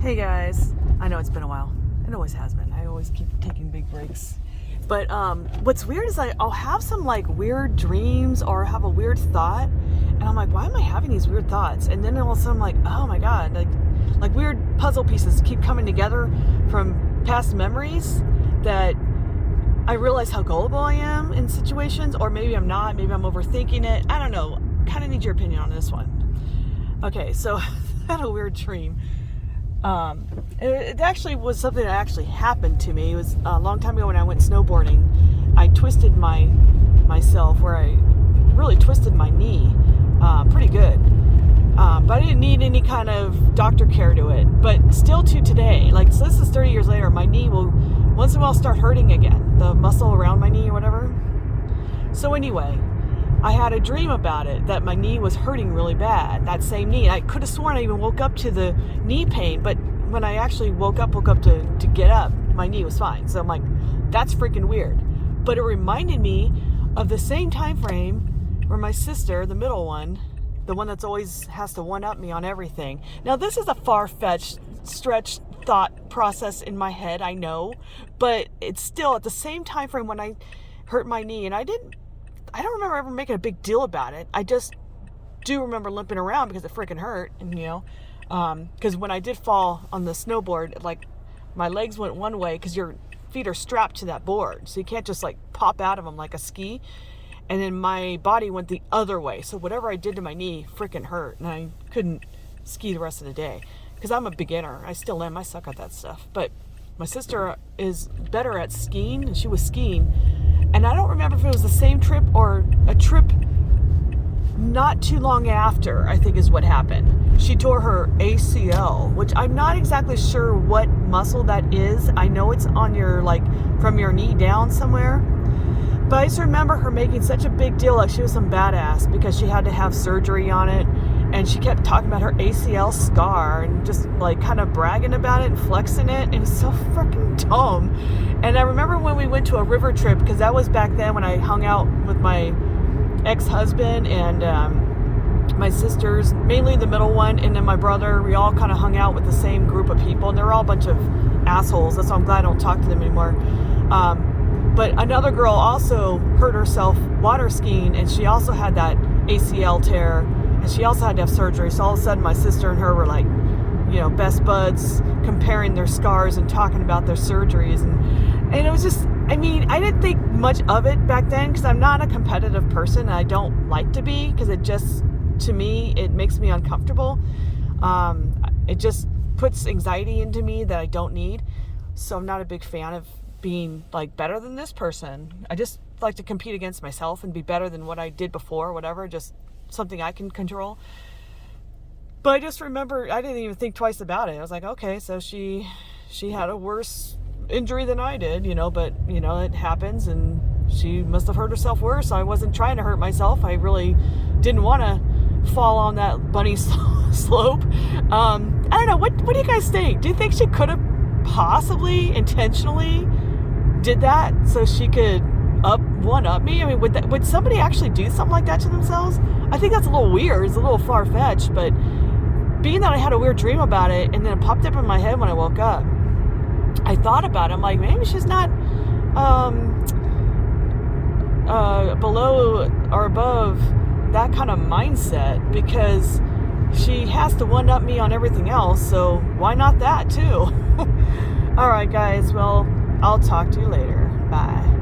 Hey guys, I know it's been a while. It always has been. I always keep taking big breaks. But what's weird is I'll have some like weird dreams or have a weird thought, and I'm like, why am I having these weird thoughts? And then all of a sudden I'm like, oh my god, like weird puzzle pieces keep coming together from past memories that I realize how gullible I am in situations, or maybe I'm not, maybe I'm overthinking it. I don't know. Kind of need your opinion on this one. Okay, so I had a weird dream. It actually was something that actually happened to me. It was a long time ago when I went snowboarding. I twisted myself where I really twisted my knee pretty good. But I didn't need any kind of doctor care to it. But still to today, like, so this is 30 years later, my knee will once in a while start hurting again. The muscle around my knee or whatever. So anyway, I had a dream about it, that my knee was hurting really bad, that same knee. I could have sworn I even woke up to the knee pain, but when I actually woke up to get up, my knee was fine. So I'm like, that's freaking weird. But it reminded me of the same time frame where my sister, the middle one, the one that's always has to one-up me on everything. Now this is a far-fetched, stretched thought process in my head, I know, but it's still at the same time frame when I hurt my knee, and I don't remember ever making a big deal about it. I just do remember limping around because it freaking hurt. And, because when I did fall on the snowboard, like, my legs went one way because your feet are strapped to that board. So you can't just, like, pop out of them like a ski. And then my body went the other way. So whatever I did to my knee freaking hurt. And I couldn't ski the rest of the day because I'm a beginner. I still am. I suck at that stuff. But my sister is better at skiing, and she was skiing. And I don't remember if it was the same trip or a trip not too long after, I think is what happened. She tore her ACL, which I'm not exactly sure what muscle that is. I know it's on your, like, from your knee down somewhere. But I just remember her making such a big deal, like she was some badass, because she had to have surgery on it. And she kept talking about her ACL scar and just, like, kind of bragging about it and flexing it. And it was so freaking dumb. And I remember when we went to a river trip, because that was back then when I hung out with my ex-husband and my sisters, mainly the middle one, and then my brother. We all kind of hung out with the same group of people. And they're all a bunch of assholes. That's why I'm glad I don't talk to them anymore. But another girl also hurt herself water skiing, and she also had that ACL tear. And she also had to have surgery. So all of a sudden, my sister and her were like, best buds, comparing their scars and talking about their surgeries. And it was just, I didn't think much of it back then because I'm not a competitive person. And I don't like to be, because it just, to me, it makes me uncomfortable. It just puts anxiety into me that I don't need. So I'm not a big fan of being, like, better than this person. I just like to compete against myself and be better than what I did before, whatever, just something I can control. But I just remember I didn't even think twice about it. I was like, okay, so she had a worse injury than I did, but it happens, and she must have hurt herself worse. I wasn't trying to hurt myself. I really didn't want to fall on that bunny slope. I don't know, what do you guys think? Do you think she could have possibly intentionally did that so she could one-up me? Would somebody actually do something like that to themselves? I think that's a little weird. It's a little far-fetched, but being that I had a weird dream about it, and then it popped up in my head when I woke up, I thought about it. I'm like, maybe she's not below or above that kind of mindset, because she has to one-up me on everything else, so why not that too? All right, guys. Well, I'll talk to you later. Bye.